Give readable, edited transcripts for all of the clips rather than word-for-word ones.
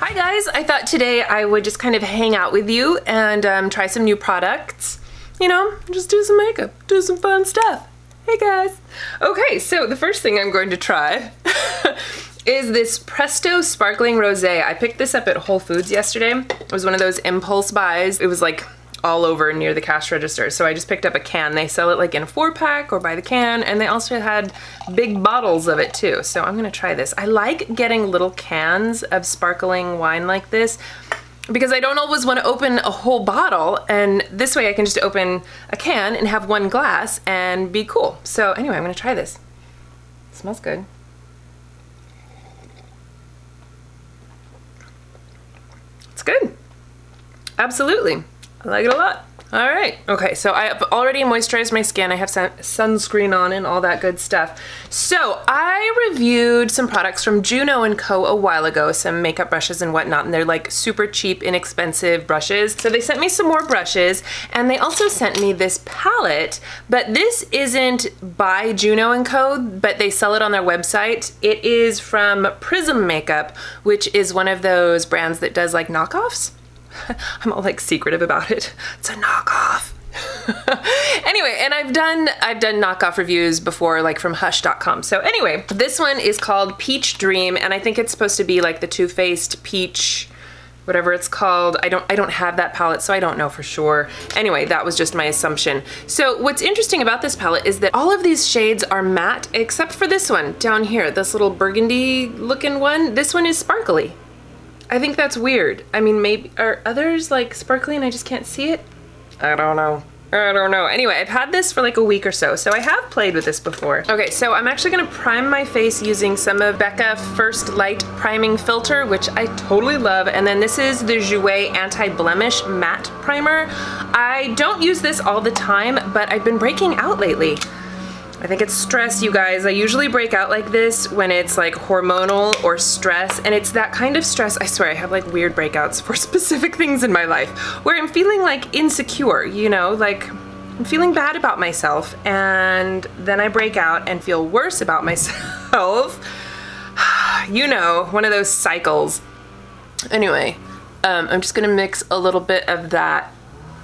Hi guys, I thought today I would just kind of hang out with you and try some new products. You know, just do some makeup, do some fun stuff. Hey guys. Okay, so the first thing I'm going to try is this Presto Sparkling Rosé. I picked this up at Whole Foods yesterday. It was one of those impulse buys. It was like all over near the cash register. So I just picked up a can. They sell it like in a 4-pack or by the can, and they also had big bottles of it too. So I'm gonna try this. I like getting little cans of sparkling wine like this because I don't always want to open a whole bottle, and this way I can just open a can and have one glass and be cool. So anyway, I'm gonna try this. It smells good. It's good. Absolutely. I like it a lot. All right. Okay, so I have already moisturized my skin. I have sunscreen on and all that good stuff. So I reviewed some products from Juno Co a while ago, some makeup brushes and whatnot, and they're like super cheap, inexpensive brushes. So they sent me some more brushes, and they also sent me this palette, but this isn't by Juno Co, but they sell it on their website. It is from Prism Makeup, which is one of those brands that does like knockoffs. I'm all like secretive about it. It's a knockoff. Anyway, and I've done knockoff reviews before, like from Hush.com. So anyway, this one is called Peach Dream, and I think it's supposed to be like the Too Faced peach, whatever it's called. I don't have that palette, so I don't know for sure. Anyway, that was just my assumption. So what's interesting about this palette is that all of these shades are matte, except for this one down here, this little burgundy looking one. This one is sparkly. I think that's weird. I mean, maybe, are others like sparkly and I just can't see it? I don't know. I don't know. Anyway, I've had this for like a week or so I have played with this before. Okay, so I'm actually gonna prime my face using some of Becca First Light Priming Filter, which I totally love, and then this is the Jouer Anti-Blemish Matte Primer. I don't use this all the time, but I've been breaking out lately. I think it's stress, you guys. I usually break out like this when it's like hormonal or stress, and it's that kind of stress, I swear I have like weird breakouts for specific things in my life, where I'm feeling like insecure, you know, like I'm feeling bad about myself, and then I break out and feel worse about myself. You know, one of those cycles. Anyway, I'm just gonna mix a little bit of that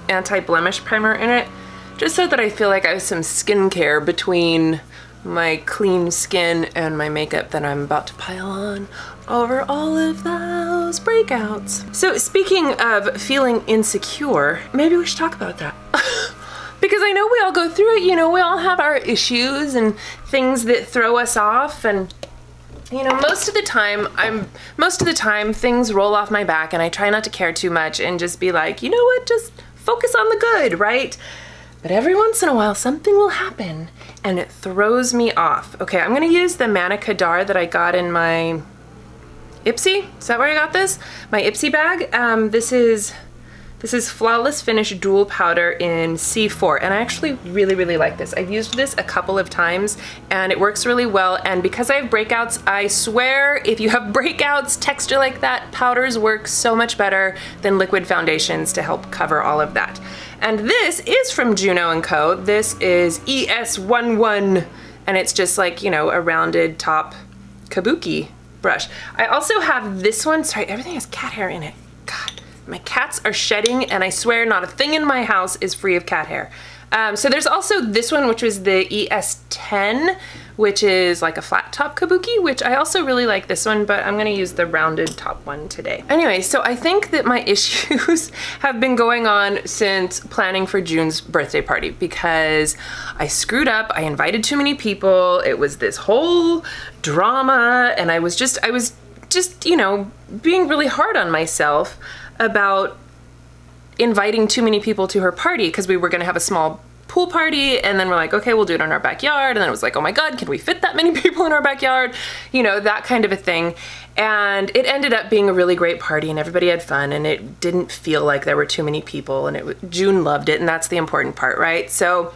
anti-blemish primer in it, just so that I feel like I have some skincare between my clean skin and my makeup that I'm about to pile on over all of those breakouts. So speaking of feeling insecure, maybe we should talk about that. Because I know we all go through it, you know, we all have our issues and things that throw us off, and you know, most of the time things roll off my back and I try not to care too much and just be like, you know what, just focus on the good, right? But every once in a while, something will happen and it throws me off. Okay, I'm gonna use the Manna Kadar that I got in my Ipsy. Is that where I got this? My Ipsy bag. This is Flawless Finish Dual Powder in C4, and I actually really like this. I've used this a couple of times and it works really well, and because I have breakouts, I swear if you have breakouts, texture like that, powders work so much better than liquid foundations to help cover all of that. And this is from Juno Co. This is ES11, and it's just like, you know, a rounded top Kabuki brush. I also have this one. Sorry, everything has cat hair in it. God, my cats are shedding, and I swear not a thing in my house is free of cat hair. So there's also this one, which was the ES10, which is like a flat top Kabuki, which I also really like this one, but I'm gonna use the rounded top one today. Anyway, so I think that my issues have been going on since planning for June's birthday party, because I screwed up, I invited too many people, it was this whole drama, and I was just, you know, being really hard on myself about inviting too many people to her party, because we were gonna have a small pool party, and then we're like, okay, we'll do it in our backyard, and then it was like, oh my god, can we fit that many people in our backyard? You know, that kind of a thing. And it ended up being a really great party, and everybody had fun, and it didn't feel like there were too many people, and June loved it, and that's the important part, right? So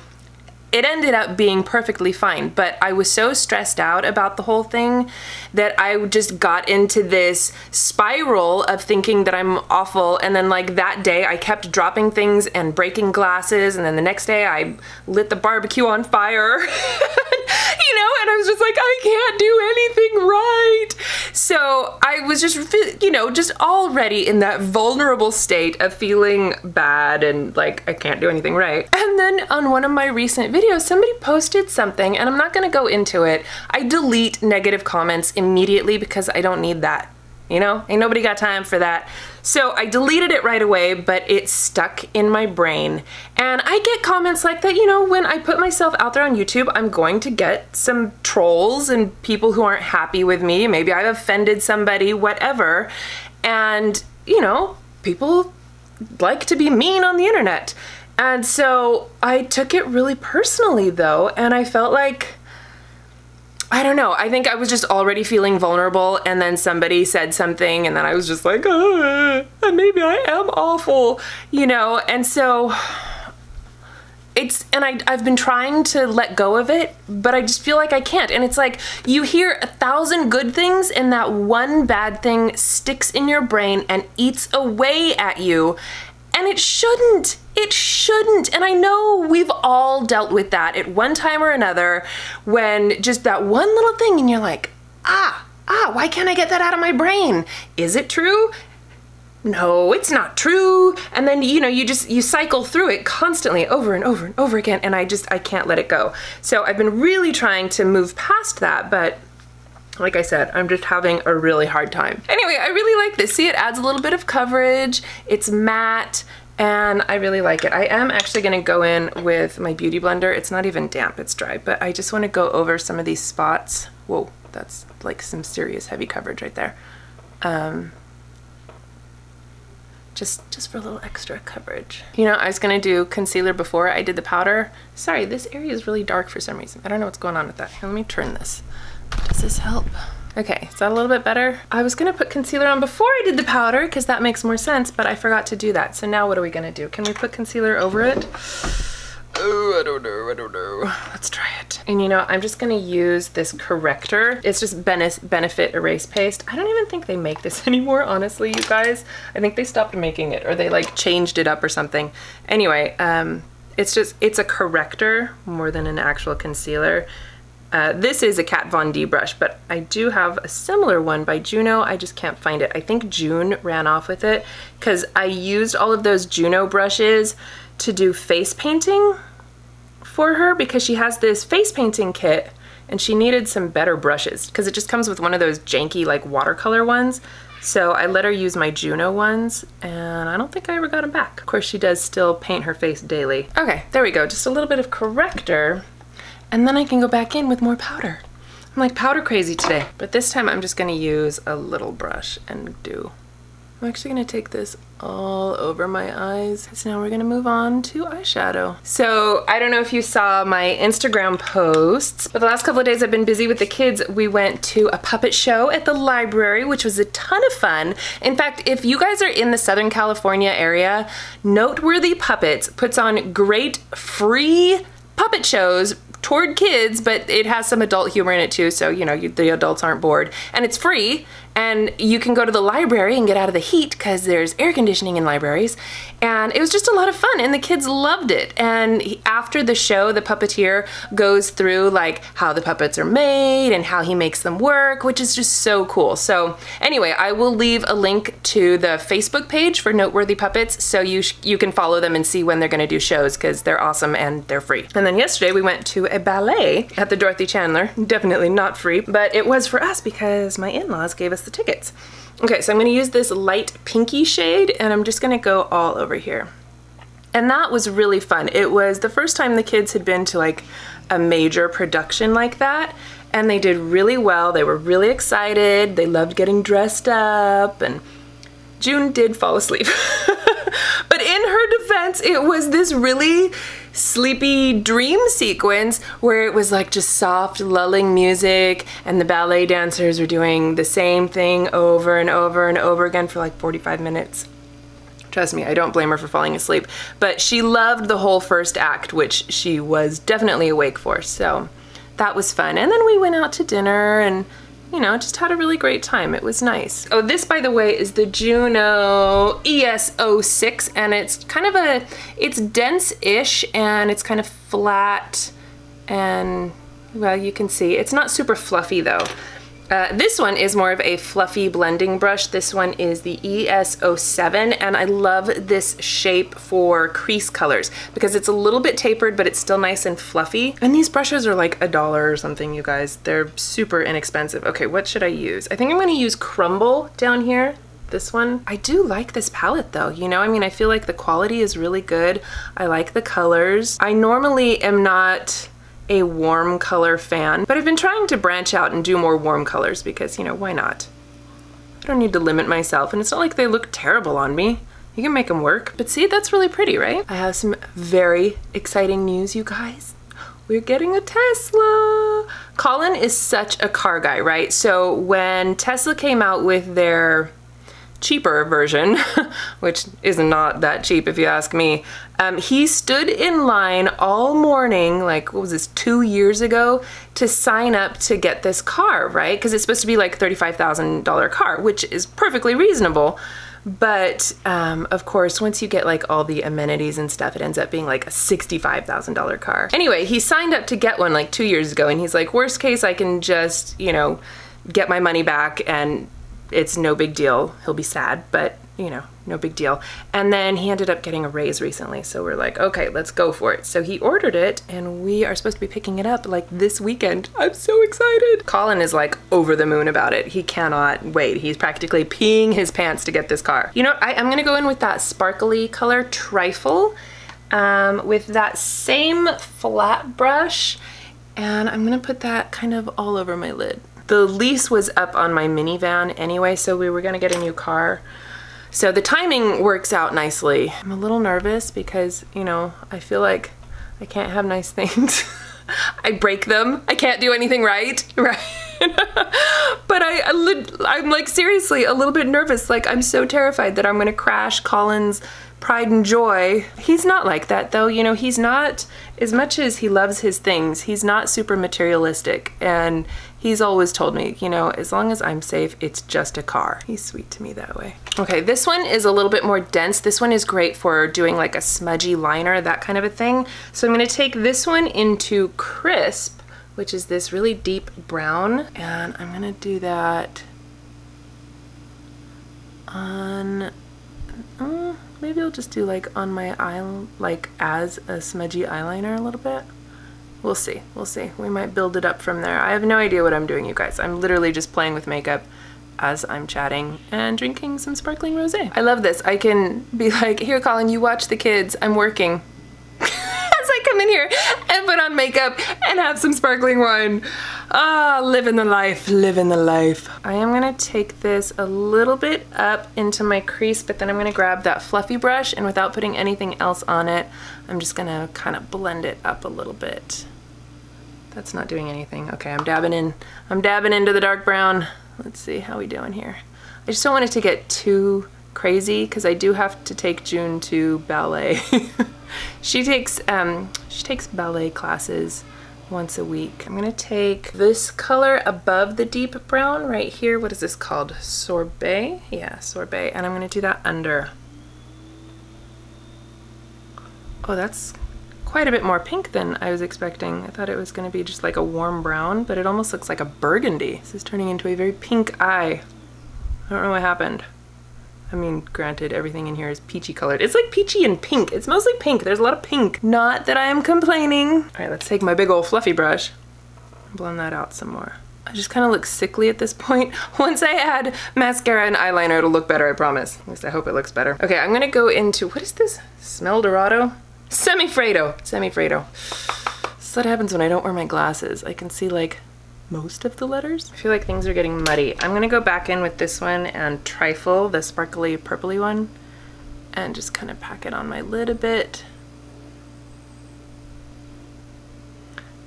it ended up being perfectly fine, but I was so stressed out about the whole thing that I just got into this spiral of thinking that I'm awful, and then like that day I kept dropping things and breaking glasses, and then the next day I lit the barbecue on fire. You know, and I was just like, I can't do anything right. So I was just, you know, just already in that vulnerable state of feeling bad and like I can't do anything right. And then on one of my recent videos, somebody posted something, and I'm not gonna go into it. I delete negative comments immediately because I don't need that. You know, ain't nobody got time for that. So I deleted it right away, but it stuck in my brain. And I get comments like that, you know, when I put myself out there on YouTube, I'm going to get some trolls and people who aren't happy with me. Maybe I've offended somebody, whatever. And, you know, people like to be mean on the internet. And so I took it really personally though, and I felt like, I don't know, I think I was just already feeling vulnerable, and then somebody said something, and then I was just like, maybe I am awful, you know? And so I've been trying to let go of it, but I just feel like I can't. And it's like, you hear 1,000 good things, and that one bad thing sticks in your brain and eats away at you. And it shouldn't. It shouldn't. And I know we've all dealt with that at one time or another, when just that one little thing and you're like, why can't I get that out of my brain? Is it true? No, it's not true. And then, you know, you cycle through it constantly over and over and over again. And I can't let it go. So I've been really trying to move past that, but like I said, I'm just having a really hard time. Anyway, I really like this. See, it adds a little bit of coverage. It's matte, and I really like it. I am actually gonna go in with my Beauty Blender. It's not even damp, it's dry, but I just wanna go over some of these spots. Whoa, that's like some serious heavy coverage right there. Just for a little extra coverage. You know, I was gonna do concealer before I did the powder. Sorry, this area is really dark for some reason. I don't know what's going on with that. Here, let me turn this. Does this help? Okay, is that a little bit better? I was gonna put concealer on before I did the powder because that makes more sense, but I forgot to do that. So now what are we gonna do? Can we put concealer over it? Oh, I don't know. Let's try it. And you know, I'm just gonna use this corrector. It's just Benefit Erase Paste. I don't even think they make this anymore, honestly, you guys. I think they stopped making it, or they like changed it up or something. Anyway, it's a corrector more than an actual concealer. This is a Kat Von D brush, but I do have a similar one by Juno. I just can't find it. I think June ran off with it because I used all of those Juno brushes to do face painting for her, because she has this face painting kit and she needed some better brushes because it just comes with one of those janky like watercolor ones. So I let her use my Juno ones, and I don't think I ever got them back. Of course, she does still paint her face daily. Okay, there we go. Just a little bit of corrector. And then I can go back in with more powder. I'm like powder crazy today. But this time I'm just gonna use a little brush and do. I'm actually gonna take this all over my eyes. So now we're gonna move on to eyeshadow. So I don't know if you saw my Instagram posts, but the last couple of days I've been busy with the kids. We went to a puppet show at the library, which was a ton of fun. In fact, if you guys are in the Southern California area, Noteworthy Puppets puts on great free puppet shows toward kids, but it has some adult humor in it too, so you know, the adults aren't bored. And it's free, and you can go to the library and get out of the heat because there's air conditioning in libraries. And it was just a lot of fun, and the kids loved it. And after the show, the puppeteer goes through like how the puppets are made and how he makes them work, which is just so cool. So anyway, I will leave a link to the Facebook page for Noteworthy Puppets so you can follow them and see when they're gonna do shows, because they're awesome and they're free. And then yesterday we went to a ballet at the Dorothy Chandler. Definitely not free, but it was for us because my in-laws gave us the tickets. Okay, so I'm gonna use this light pinky shade, and I'm just gonna go all over here. And that was really fun. It was the first time the kids had been to like a major production like that, and they did really well. They were really excited. They loved getting dressed up, and June did fall asleep. But in her defense, it was this really sleepy dream sequence where it was like just soft, lulling music, and the ballet dancers were doing the same thing over and over and over again for like 45 minutes. Trust me, I don't blame her for falling asleep. But she loved the whole first act, which she was definitely awake for, so that was fun. And then we went out to dinner and, you know, just had a really great time. It was nice. Oh, this, by the way, is the Juno ES06, and it's kind of it's dense-ish, and it's kind of flat, and, well, you can see. It's not super fluffy, though. This one is more of a fluffy blending brush. This one is the ES07, and I love this shape for crease colors because it's a little bit tapered, but it's still nice and fluffy. And these brushes are like $1 or something, you guys. They're super inexpensive. Okay, what should I use? I think I'm gonna use Crumble down here. This one. I do like this palette though, you know, I mean, I feel like the quality is really good. I like the colors. I normally am not a warm color fan, but I've been trying to branch out and do more warm colors because, you know, why not? I don't need to limit myself, and it's not like they look terrible on me. You can make them work. But see, that's really pretty, right? I have some very exciting news, you guys. We're getting a Tesla. Colin is such a car guy, right? So when Tesla came out with their cheaper version, which is not that cheap if you ask me, he stood in line all morning, like, what was this, 2 years ago, to sign up to get this car, right? Because it's supposed to be like a $35,000 car, which is perfectly reasonable. But of course, once you get like all the amenities and stuff, it ends up being like a $65,000 car. Anyway, he signed up to get one like 2 years ago, and he's like, worst case, I can just, you know, get my money back and it's no big deal. He'll be sad, but, you know, no big deal. And then he ended up getting a raise recently, so we're like, okay, let's go for it. So he ordered it, and we are supposed to be picking it up like this weekend. I'm so excited. Colin is like over the moon about it. He cannot wait. He's practically peeing his pants to get this car. You know what? I'm gonna go in with that sparkly color Trifle with that same flat brush, and I'm gonna put that kind of all over my lid. The lease was up on my minivan anyway, so we were gonna get a new car. So the timing works out nicely. I'm a little nervous because, you know, I feel like I can't have nice things. I break them. I can't do anything right? But I'm like seriously a little bit nervous. Like, I'm so terrified that I'm gonna crash Colin's pride and joy. He's not like that though, you know, he's not, as much as he loves his things, he's not super materialistic, and he's always told me, you know, as long as I'm safe, it's just a car. He's sweet to me that way. Okay, this one is a little bit more dense. This one is great for doing like a smudgy liner, that kind of a thing. So I'm gonna take this one into Crisp, which is this really deep brown, and I'm gonna do that on, maybe I'll just do like on my eye, like as a smudgy eyeliner a little bit. We'll see, we'll see. We might build it up from there. I have no idea what I'm doing, you guys. I'm literally just playing with makeup as I'm chatting and drinking some sparkling rosé. I love this. I can be like, here Colin, you watch the kids, I'm working. As I come in here and put on makeup and have some sparkling wine. Ah, living the life, living the life. I am gonna take this a little bit up into my crease, but then I'm gonna grab that fluffy brush, and without putting anything else on it, I'm just gonna kind of blend it up a little bit. That's not doing anything. Okay, I'm dabbing into the dark brown. Let's see how we doing here. I just don't want it to get too crazy because I do have to take June to ballet. She takes ballet classes once a week. I'm gonna take this color above the deep brown right here. What is this called? Sorbet? Yeah, sorbet. And I'm gonna do that under. Oh, that's quite a bit more pink than I was expecting. I thought it was gonna be just like a warm brown, but it almost looks like a burgundy. This is turning into a very pink eye. I don't know what happened. I mean, granted, everything in here is peachy colored. It's like peachy and pink. It's mostly pink. There's a lot of pink. Not that I am complaining. All right, let's take my big old fluffy brush and blend that out some more. I just kind of look sickly at this point. Once I add mascara and eyeliner, it'll look better, I promise. At least I hope it looks better. Okay, I'm gonna go into, what is this? Smell Dorado? Semifredo. Semifredo. This is what happens when I don't wear my glasses. I can see like most of the letters. I feel like things are getting muddy. I'm gonna go back in with this one and Trifle, the sparkly purpley one, and just kind of pack it on my lid a bit.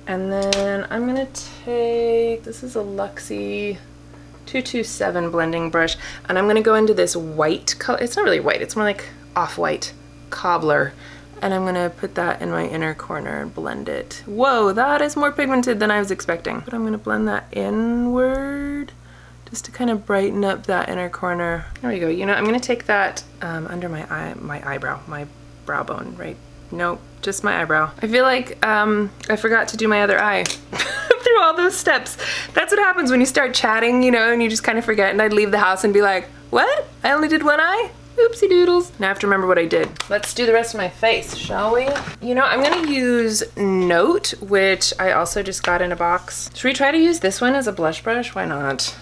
And then I'm gonna take, this is a Luxie 227 blending brush, and I'm gonna go into this white color. It's not really white, it's more like Off-White Cobbler. And I'm gonna put that in my inner corner and blend it. Whoa, that is more pigmented than I was expecting. But I'm gonna blend that inward just to kind of brighten up that inner corner. There we go. You know, I'm gonna take that under my eyebrow, my brow bone, right? Nope, just my eyebrow. I feel like I forgot to do my other eye through all those steps. That's what happens when you start chatting, you know, and you just kind of forget, and I'd leave the house and be like, what? I only did one eye? Oopsie doodles. Now I have to remember what I did. Let's do the rest of my face, shall we? You know, I'm gonna use Note, which I also just got in a box. Should we try to use this one as a blush brush? Why not?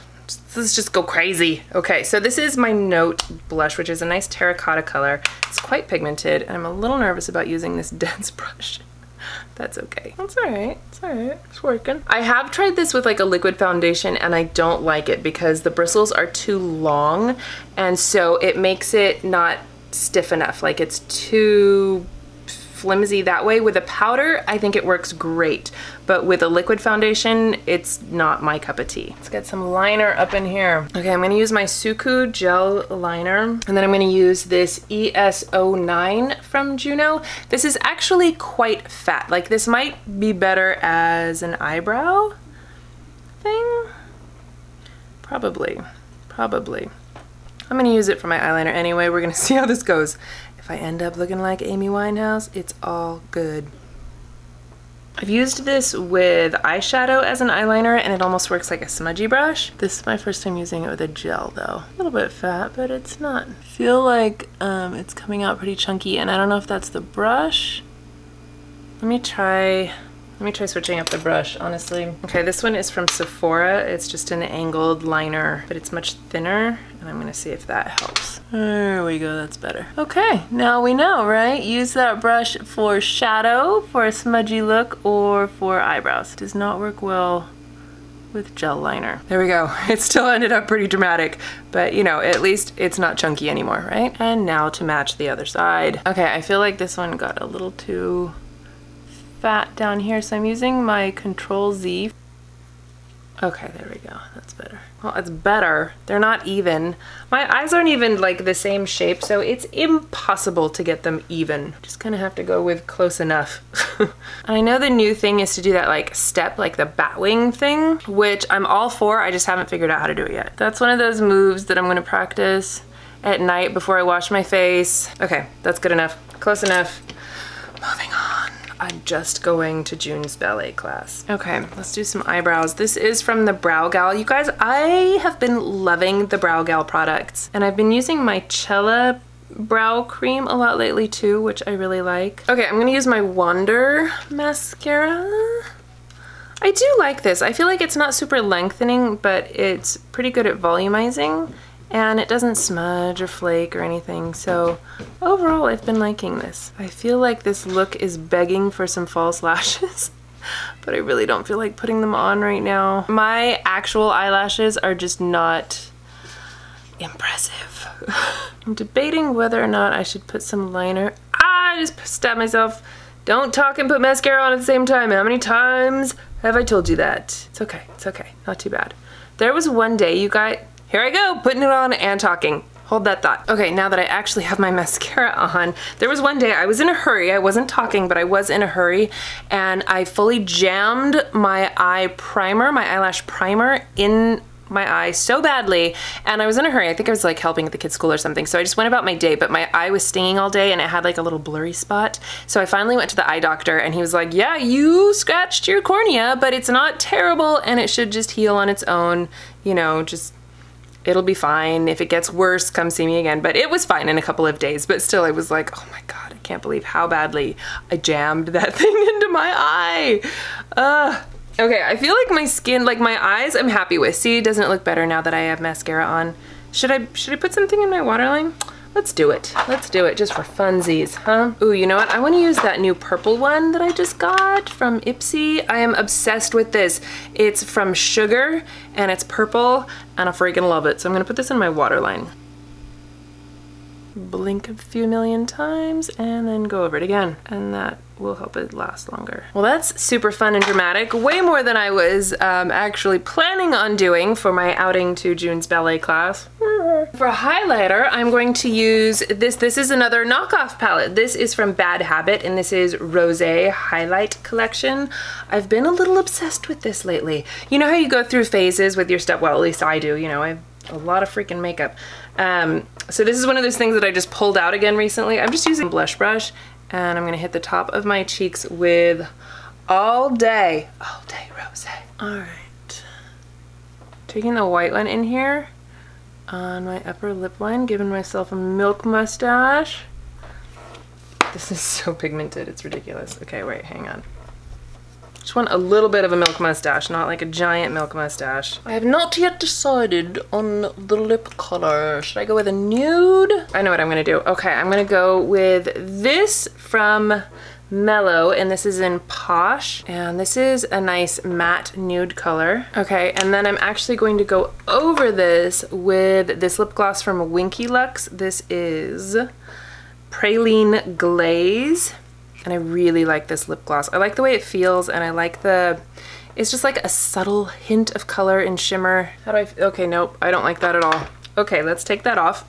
Let's just go crazy. Okay, so this is my Note blush, which is a nice terracotta color. It's quite pigmented, and I'm a little nervous about using this dense brush. That's okay. That's all right. It's all right. It's working. I have tried this with like a liquid foundation, and I don't like it because the bristles are too long, and so it makes it not stiff enough. Like it's too flimsy that way. With a powder, I think it works great, but with a liquid foundation, it's not my cup of tea. Let's get some liner up in here. Okay, I'm gonna use my Suquu Gel Liner, and then I'm gonna use this ES09 from Juno. This is actually quite fat. Like this might be better as an eyebrow thing. Probably. I'm gonna use it for my eyeliner anyway. We're gonna see how this goes. If I end up looking like Amy Winehouse, it's all good. I've used this with eyeshadow as an eyeliner, and it almost works like a smudgy brush. This is my first time using it with a gel though. A little bit fat, but it's not. I feel like it's coming out pretty chunky, and I don't know if that's the brush. Let me try switching up the brush, honestly. Okay, this one is from Sephora. It's just an angled liner, but it's much thinner, and I'm gonna see if that helps. There we go, that's better. Okay, now we know, right? Use that brush for shadow, for a smudgy look, or for eyebrows. It does not work well with gel liner. There we go. It still ended up pretty dramatic, but you know, at least it's not chunky anymore, right? And now to match the other side. Okay, I feel like this one got a little too fat down here, so I'm using my Control Z. Okay, there we go. That's better. Well, it's better. They're not even. My eyes aren't even like the same shape, so it's impossible to get them even. Just kind of have to go with close enough. And I know the new thing is to do that like step, like the batwing thing, which I'm all for. I just haven't figured out how to do it yet. That's one of those moves that I'm gonna practice at night before I wash my face. Okay, that's good enough. Close enough. Moving on. I'm just going to June's ballet class. Okay, let's do some eyebrows. This is from the BrowGal. You guys, I have been loving the BrowGal products, and I've been using my Cella brow cream a lot lately too, which I really like. Okay, I'm gonna use my Wonder mascara. I do like this. I feel like it's not super lengthening, but it's pretty good at volumizing, and it doesn't smudge or flake or anything, so overall I've been liking this. I feel like this look is begging for some false lashes, but I really don't feel like putting them on right now. My actual eyelashes are just not impressive. I'm debating whether or not I should put some liner. I just stabbed myself. Don't talk and put mascara on at the same time. How many times have I told you that? It's okay, not too bad. There was one day, you guys, here I go, putting it on and talking. Hold that thought. Okay, now that I actually have my mascara on, there was one day I was in a hurry. I wasn't talking, but I was in a hurry, and I fully jammed my eye primer, my eyelash primer, in my eye so badly, and I was in a hurry. I think I was like helping at the kids' school or something, so I just went about my day, but my eye was stinging all day and it had like a little blurry spot. So I finally went to the eye doctor, and he was like, yeah, you scratched your cornea, but it's not terrible and it should just heal on its own, you know, just it'll be fine. If it gets worse, come see me again. But it was fine in a couple of days, but still I was like, oh my God, I can't believe how badly I jammed that thing into my eye. Okay, I feel like my skin, like my eyes, I'm happy with. See, doesn't it look better now that I have mascara on? Should I put something in my waterline? Let's do it. Let's do it just for funsies, huh? Ooh, you know what? I want to use that new purple one that I just got from Ipsy. I am obsessed with this. It's from Sugar, and it's purple, and I freaking love it. So I'm gonna put this in my waterline. Blink a few million times, and then go over it again. And that will help it last longer. Well, that's super fun and dramatic. Way more than I was actually planning on doing for my outing to June's ballet class. For highlighter, I'm going to use this. This is another knockoff palette. This is from Bad Habit, and this is Rosé Highlight Collection. I've been a little obsessed with this lately. You know how you go through phases with your stuff? Well, at least I do. You know, I have a lot of freaking makeup. So this is one of those things that I just pulled out again recently. I'm just using a blush brush, and I'm gonna hit the top of my cheeks with All Day Rosé. All right. Taking the white one in here on my upper lip line, giving myself a milk mustache. This is so pigmented, it's ridiculous. Okay, wait, hang on. Just want a little bit of a milk mustache, not like a giant milk mustache. I have not yet decided on the lip color. Should I go with a nude? I know what I'm gonna do. Okay, I'm gonna go with this from Mellow, and this is in Posh, and this is a nice matte nude color. Okay, and then I'm actually going to go over this with this lip gloss from Winky Lux. This is Praline Glaze, and I really like this lip gloss. I like the way it feels, and I like it's just like a subtle hint of color and shimmer. How do I, okay, nope, I don't like that at all. Okay, let's take that off.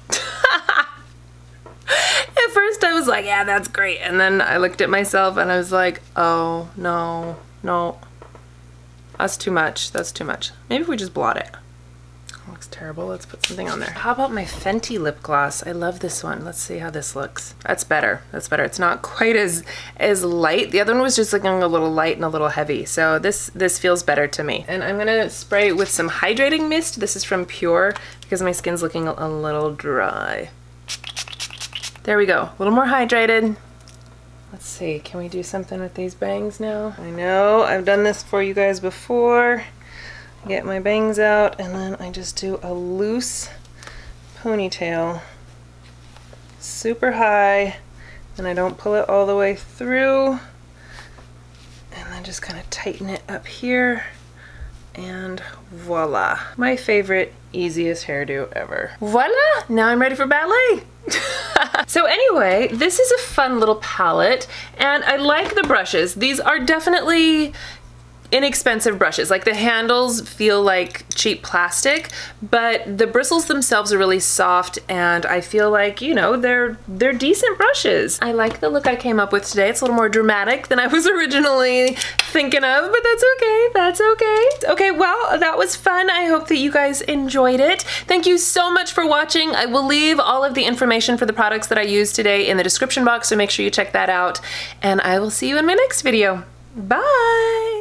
At first I was like, yeah, that's great. And then I looked at myself and I was like, oh, no, no. That's too much, that's too much. Maybe if we just blot it. It looks terrible, let's put something on there. How about my Fenty lip gloss? I love this one. Let's see how this looks. That's better, that's better. It's not quite as light. The other one was just looking a little light and a little heavy. So this feels better to me. And I'm gonna spray it with some hydrating mist. This is from Pure because my skin's looking a little dry. There we go, a little more hydrated. Let's see, can we do something with these bangs now? I know, I've done this for you guys before. I get my bangs out and then I just do a loose ponytail. Super high, and I don't pull it all the way through. And then just kind of tighten it up here. And voila, my favorite, easiest hairdo ever. Voila, now I'm ready for ballet. So anyway, this is a fun little palette, and I like the brushes. These are definitely inexpensive brushes. Like the handles feel like cheap plastic, but the bristles themselves are really soft, and I feel like, you know, they're decent brushes. I like the look I came up with today. It's a little more dramatic than I was originally thinking of, but that's okay, that's okay. Okay, well, that was fun. I hope that you guys enjoyed it. Thank you so much for watching. I will leave all of the information for the products that I used today in the description box, so make sure you check that out, and I will see you in my next video. Bye!